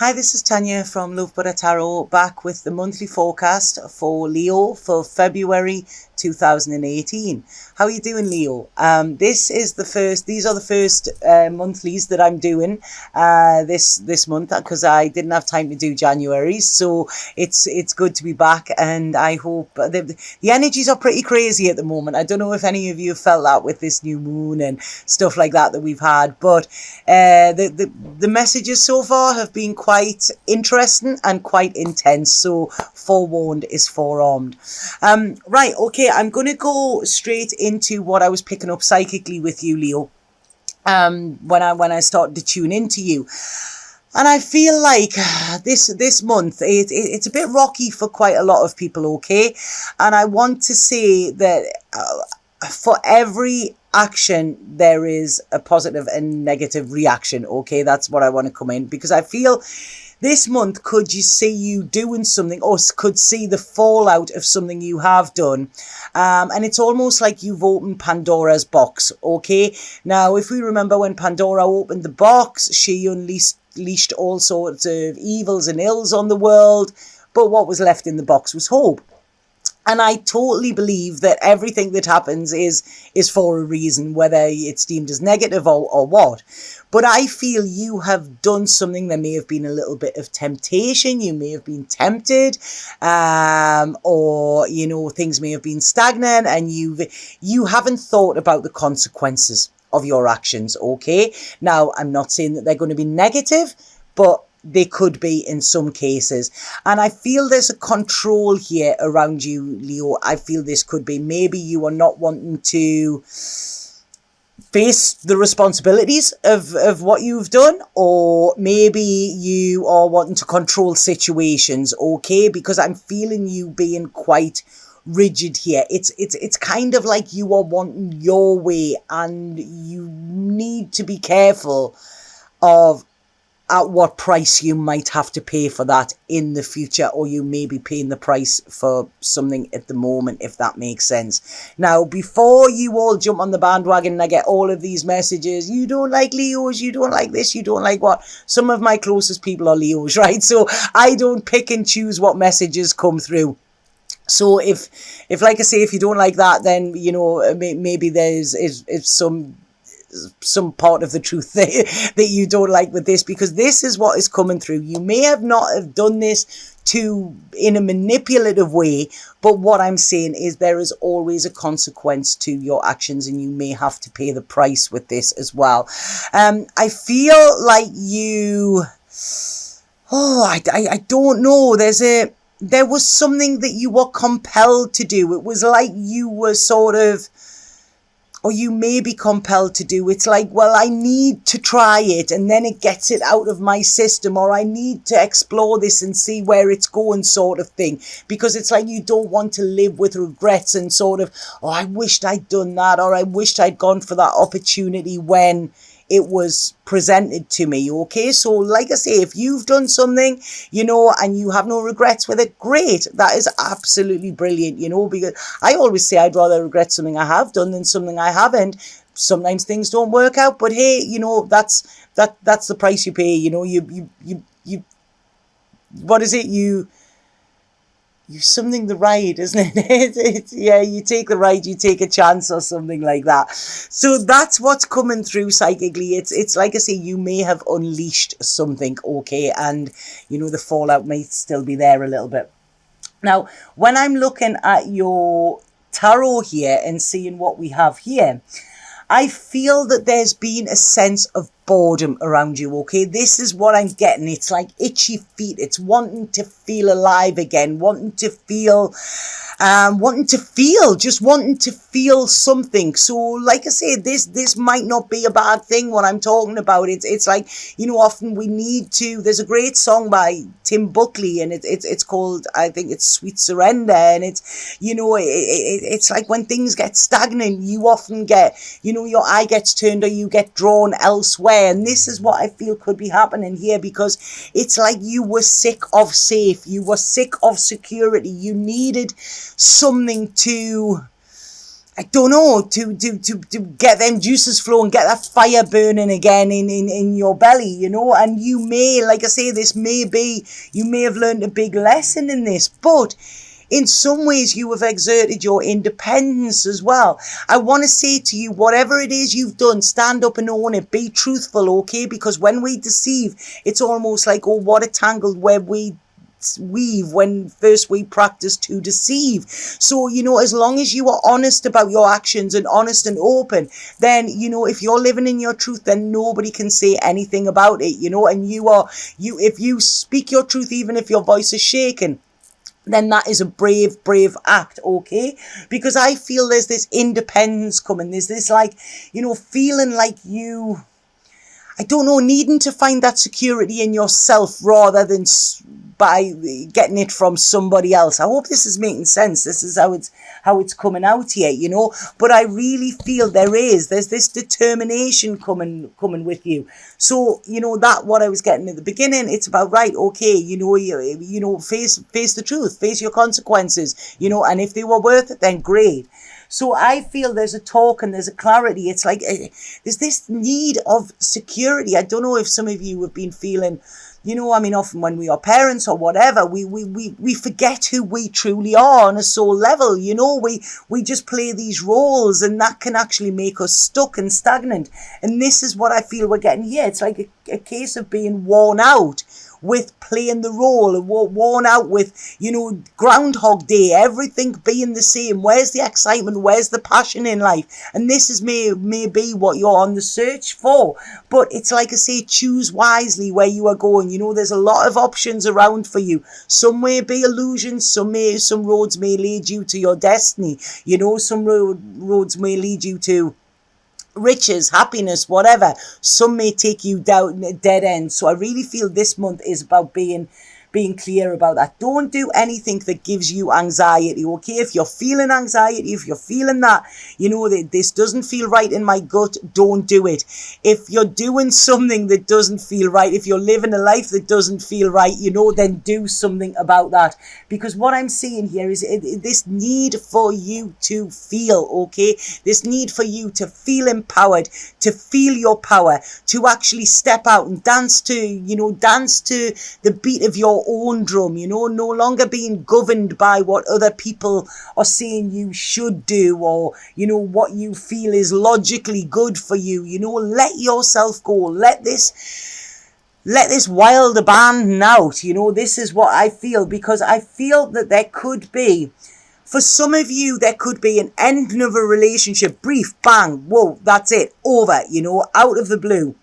Hi, this is Tanya from Love Buddha Tarot, back with the monthly forecast for Leo for February 2018. How are you doing, Leo? These are the first monthlies that I'm doing this month, because I didn't have time to do January, so it's good to be back. And I hope the energies are pretty crazy at the moment. I don't know if any of you have felt that with this new moon and stuff like that we've had, but the messages so far have been quite interesting and quite intense, so forewarned is forearmed. Right, okay, I'm going to go straight into what I was picking up psychically with you, Leo, when I started to tune into you. And I feel like this month, it's a bit rocky for quite a lot of people, okay? And I want to say that for every action, there is a positive and negative reaction, okay? That's what I want to come in, because I feel this month could you see you doing something, or could see the fallout of something you have done. And it's almost like you've opened Pandora's box, okay? Now, if we remember when Pandora opened the box, she unleashed all sorts of evils and ills on the world, but what was left in the box was hope. And I totally believe that everything that happens is for a reason, whether it's deemed as negative or what. But I feel you have done something. There may have been a little bit of temptation. You may have been tempted, or, you know, things may have been stagnant, and you haven't thought about the consequences of your actions, okay? Now, I'm not saying that they're going to be negative, but they could be in some cases. And I feel there's a control here around you, Leo. I feel this could be maybe you are not wanting to face the responsibilities of what you've done, or maybe you are wanting to control situations, okay? Because I'm feeling you being quite rigid here. It's kind of like you are wanting your way, and you need to be careful of at what price you might have to pay for that in the future, or you may be paying the price for something at the moment, if that makes sense. Now, before you all jump on the bandwagon and I get all of these messages, you don't like Leos, you don't like this, you don't like what. Some of my closest people are Leos, right? So I don't pick and choose what messages come through. So if like I say, if you don't like that, then, you know, maybe there's some part of the truth that you don't like with this, because this is what is coming through. You may have not have done this in a manipulative way, but what I'm saying is there is always a consequence to your actions, and you may have to pay the price with this as well. I feel like I don't know, there was something that you were compelled to do. It was like you were sort of, or you may be compelled to do. It's like, well, I need to try it, and then it gets it out of my system, or I need to explore this and see where it's going, sort of thing. Because it's like you don't want to live with regrets and sort of, oh, I wished I'd done that, or I wished I'd gone for that opportunity when it was presented to me, okay? So like I say, if you've done something, you know, and you have no regrets with it, great. That is absolutely brilliant, you know, because I always say I'd rather regret something I have done than something I haven't. Sometimes things don't work out, but hey, you know, that's the price you pay, you know. You what is it? You something the ride, isn't it? Yeah, you take the ride, you take a chance, or something like that. So that's what's coming through psychically. It's like I say, you may have unleashed something, okay, and you know the fallout may still be there a little bit. Now, when I'm looking at your tarot here and seeing what we have here, I feel that there's been a sense of boredom around you, okay? This is what I'm getting. It's like itchy feet. It's wanting to feel alive again, wanting to feel something. So like I say, this might not be a bad thing, what I'm talking about. It's like, you know, often we need to, there's a great song by Tim Buckley, and it's called, I think it's Sweet Surrender, and it's, you know, it's like when things get stagnant, you often get, you know, your eye gets turned, or you get drawn elsewhere. And this is what I feel could be happening here, because it's like you were sick of safe, you were sick of security, you needed something to I don't know, to get them juices flowing, get that fire burning again in your belly, you know. And you may, like I say, this may be, you may have learned a big lesson in this, but in some ways you have exerted your independence as well. I want to say to you, whatever it is you've done, stand up and own it. Be truthful, okay? Because when we deceive, it's almost like, oh, what a tangled web we weave when first we practice to deceive. So, you know, as long as you are honest about your actions and honest and open, then, you know, if you're living in your truth, then nobody can say anything about it, you know. And if you speak your truth, even if your voice is shaken, then that is a brave act, okay? Because I feel there's this independence coming. There's this, like, you know, feeling like you, I don't know, needing to find that security in yourself rather than by getting it from somebody else. I hope this is making sense. This is how it's coming out here, you know. But I really feel there's this determination coming with you. So, you know, that what I was getting at the beginning, it's about, right, okay, you know, face the truth, face your consequences, you know, and if they were worth it, then great. So I feel there's a talk and there's a clarity. It's like there's this need of security. I don't know if some of you have been feeling, you know, I mean, often when we are parents or whatever, we forget who we truly are on a soul level, you know. We just play these roles, and that can actually make us stuck and stagnant. And this is what I feel we're getting here. It's like a case of being worn out with playing the role, worn out with, you know, Groundhog Day, everything being the same. Where's the excitement? Where's the passion in life? And this is may be what you're on the search for. But it's like I say, choose wisely where you are going. You know, there's a lot of options around for you. Some may be illusions, some roads may lead you to your destiny. You know, some roads may lead you to riches, happiness, whatever. Some may take you down a dead end. So I really feel this month is about being clear about that. Don't do anything that gives you anxiety, okay? If you're feeling anxiety, if you're feeling that, you know, that this doesn't feel right in my gut, don't do it. If you're doing something that doesn't feel right, if you're living a life that doesn't feel right, you know, then do something about that. Because what I'm seeing here is this need for you to feel, okay? This need for you to feel empowered, to feel your power, to actually step out and dance to the beat of your own drum, you know, no longer being governed by what other people are saying you should do, or, you know, what you feel is logically good for you. You know, let yourself go. Let this wild abandon out. You know, this is what I feel, because I feel that there could be, for some of you, there could be an ending of a relationship, brief, bang, whoa, that's it, over, you know, out of the blue.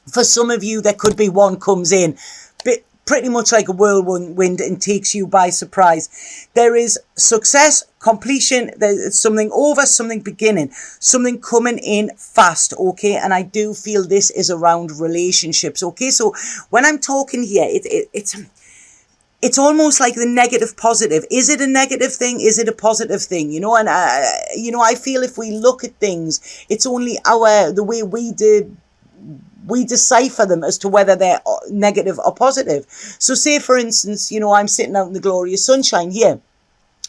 For some of you, there could be one comes in, pretty much like a whirlwind, and takes you by surprise. There is success, completion, there's something over, something beginning, something coming in fast, okay? And I do feel this is around relationships, okay? So when I'm talking here, it's almost like the negative positive. Is it a negative thing? Is it a positive thing? You know, and I feel if we look at things, it's only the way we decipher them as to whether they're negative or positive. So say, for instance, you know, I'm sitting out in the glorious sunshine here,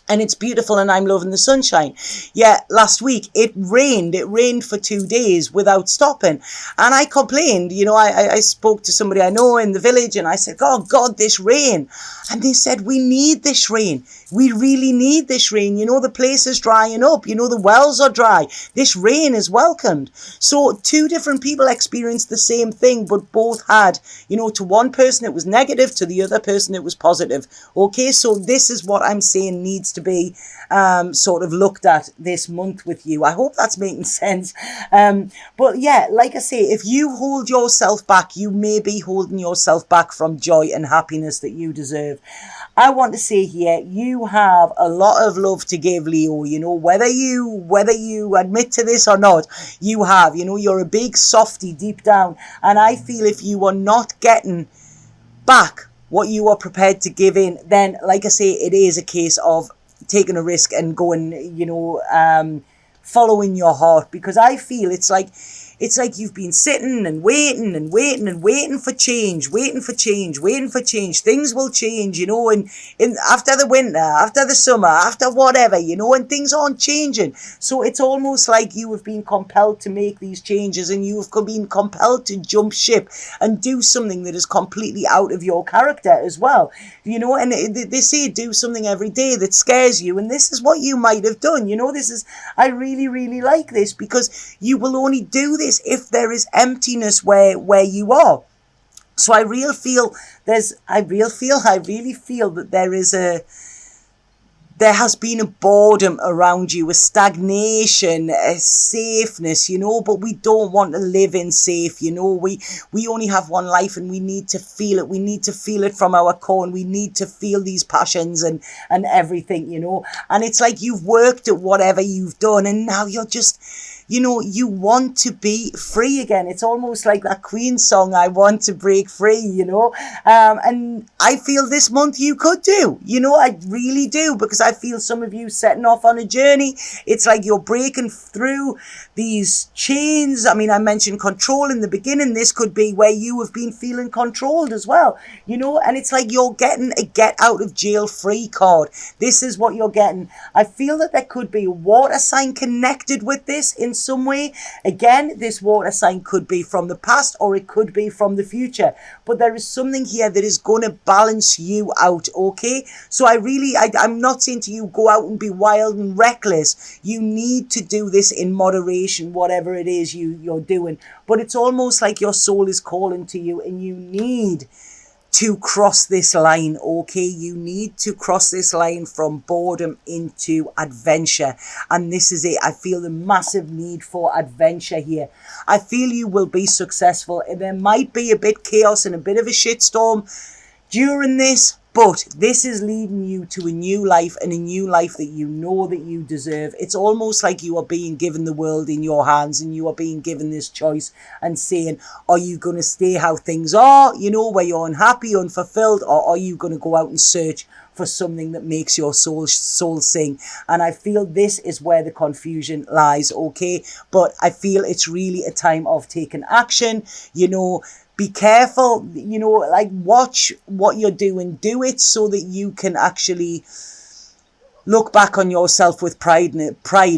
and it's beautiful and I'm loving the sunshine. Yeah, last week it rained for 2 days without stopping, and I complained. You know, I spoke to somebody I know in the village, and I said, oh God, this rain. And they said, we need this rain. We really need this rain. You know, the place is drying up. You know, the wells are dry. This rain is welcomed. So 2 different people experienced the same thing, but both had, you know, to one person it was negative, to the other person it was positive. Okay, so this is what I'm saying needs to be sort of looked at this month with you. I hope that's making sense. But yeah, like I say, if you hold yourself back, you may be holding yourself back from joy and happiness that you deserve. I want to say here, you have a lot of love to give, Leo. You know, whether you admit to this or not, you have. You know, you're a big softy deep down, and I feel if you are not getting back what you are prepared to give in, then, like I say, it is a case of taking a risk and going, you know, following your heart. Because I feel it's like it's like you've been sitting and waiting and waiting and waiting for change, waiting for change, waiting for change. Things will change, you know, and after the winter, after the summer, after whatever, you know, and things aren't changing. So it's almost like you have been compelled to make these changes, and you have been compelled to jump ship and do something that is completely out of your character as well, you know. And they say do something every day that scares you, and this is what you might have done, you know. This is, I really, really like this, because you will only do this if there is emptiness where you are. So I really feel that there has been a boredom around you, a stagnation, a safeness, you know, but we don't want to live in safe, you know. We only have one life, and we need to feel it. We need to feel it from our core, and we need to feel these passions and everything, you know. And it's like you've worked at whatever you've done, and now you're just, you know, you want to be free again. It's almost like that Queen song, I want to break free, you know. And I feel this month you could do, you know, I really do, because I feel some of you setting off on a journey. It's like you're breaking through these chains. I mean, I mentioned control in the beginning. This could be where you have been feeling controlled as well, you know, and it's like you're getting a get out of jail free card. This is what you're getting. I feel that there could be a water sign connected with this in some way. Again, this water sign could be from the past, or it could be from the future, but there is something here that is going to balance you out, okay? So I'm not saying to you go out and be wild and reckless. You need to do this in moderation, whatever it is you're doing, but it's almost like your soul is calling to you, and you need to cross this line, okay? You need to cross this line from boredom into adventure, and this is it. I feel the massive need for adventure here. I feel you will be successful, and there might be a bit chaos and a bit of a shitstorm during this, but this is leading you to a new life, and a new life that you know that you deserve. It's almost like you are being given the world in your hands, and you are being given this choice and saying, are you going to stay how things are, you know, where you're unhappy, unfulfilled, or are you going to go out and search for something that makes your soul sing? And I feel this is where the confusion lies, okay? But I feel it's really a time of taking action, you know. Be careful, you know, like watch what you're doing. Do it so that you can actually look back on yourself with pride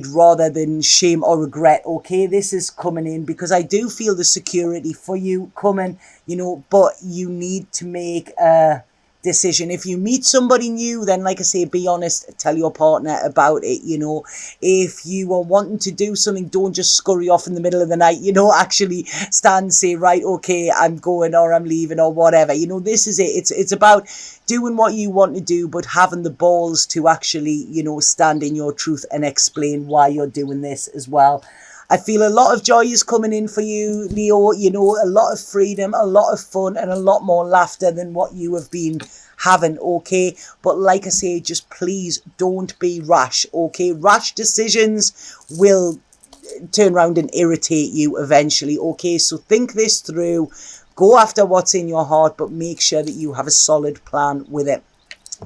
rather than shame or regret, okay? This is coming in because I do feel the security for you coming, you know, but you need to make a decision. If you meet somebody new, then like I say, be honest, tell your partner about it, you know. If you are wanting to do something, don't just scurry off in the middle of the night, you know. Actually stand and say, right, okay, I'm going, or I'm leaving, or whatever, you know. This is it. It's about doing what you want to do, but having the balls to actually, you know, stand in your truth and explain why you're doing this as well. I feel a lot of joy is coming in for you, Leo, you know, a lot of freedom, a lot of fun, and a lot more laughter than what you have been having, okay? But like I say, just please don't be rash, okay? Rash decisions will turn around and irritate you eventually, okay? So think this through, go after what's in your heart, but make sure that you have a solid plan with it.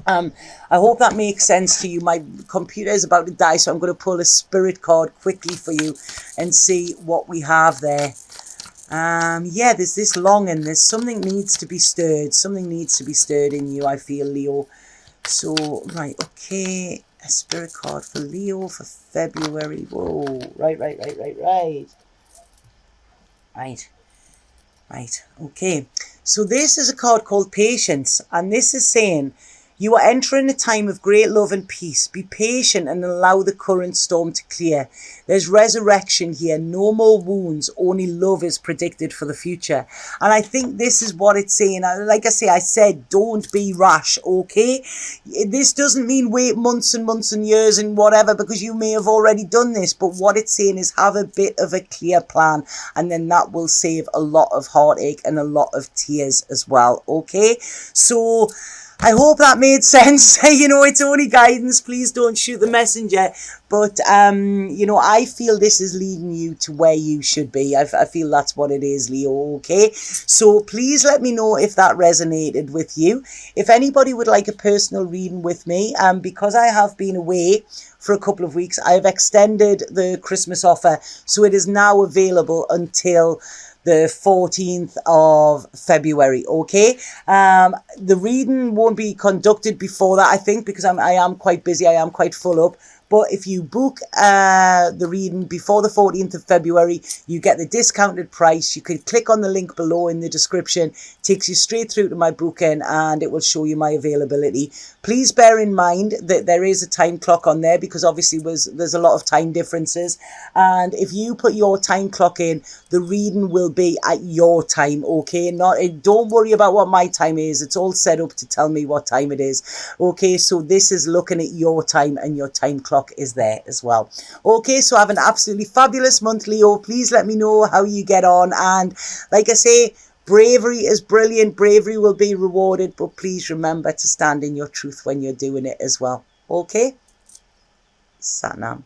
I hope that makes sense to you. My computer is about to die, so I'm going to pull a spirit card quickly for you and see what we have there. Yeah, there's this longing. There's something needs to be stirred. Something needs to be stirred in you, I feel, Leo. So, right, okay. A spirit card for Leo for February. Whoa, right. Right, okay. So this is a card called Patience, and this is saying, you are entering a time of great love and peace. Be patient and allow the current storm to clear. There's resurrection here. No more wounds. Only love is predicted for the future. And I think this is what it's saying. Like I say, I said, don't be rash, okay? This doesn't mean wait months and months and years and whatever, because you may have already done this. But what it's saying is have a bit of a clear plan, and then that will save a lot of heartache and a lot of tears as well, okay? So I hope that made sense. You know, it's only guidance. Please don't shoot the messenger. But, you know, I feel this is leading you to where you should be. I feel that's what it is, Leo, okay? So please let me know if that resonated with you. If anybody would like a personal reading with me, because I have been away for a couple of weeks, I have extended the Christmas offer. So it is now available until the 14th of February, okay? The reading won't be conducted before that, I think, because I am quite busy, I am quite full up. But if you book the reading before the 14th of February, you get the discounted price. You can click on the link below in the description. It takes you straight through to my booking and it will show you my availability. Please bear in mind that there is a time clock on there because obviously there's a lot of time differences. And if you put your time clock in, the reading will be at your time, okay? Don't worry about what my time is. It's all set up to tell me what time it is, okay? So this is looking at your time and your time clock is there as well. Okay, so have an absolutely fabulous month, Leo. Please let me know how you get on. And like I say, bravery is brilliant. Bravery will be rewarded. But please remember to stand in your truth when you're doing it as well. Okay? Satnam.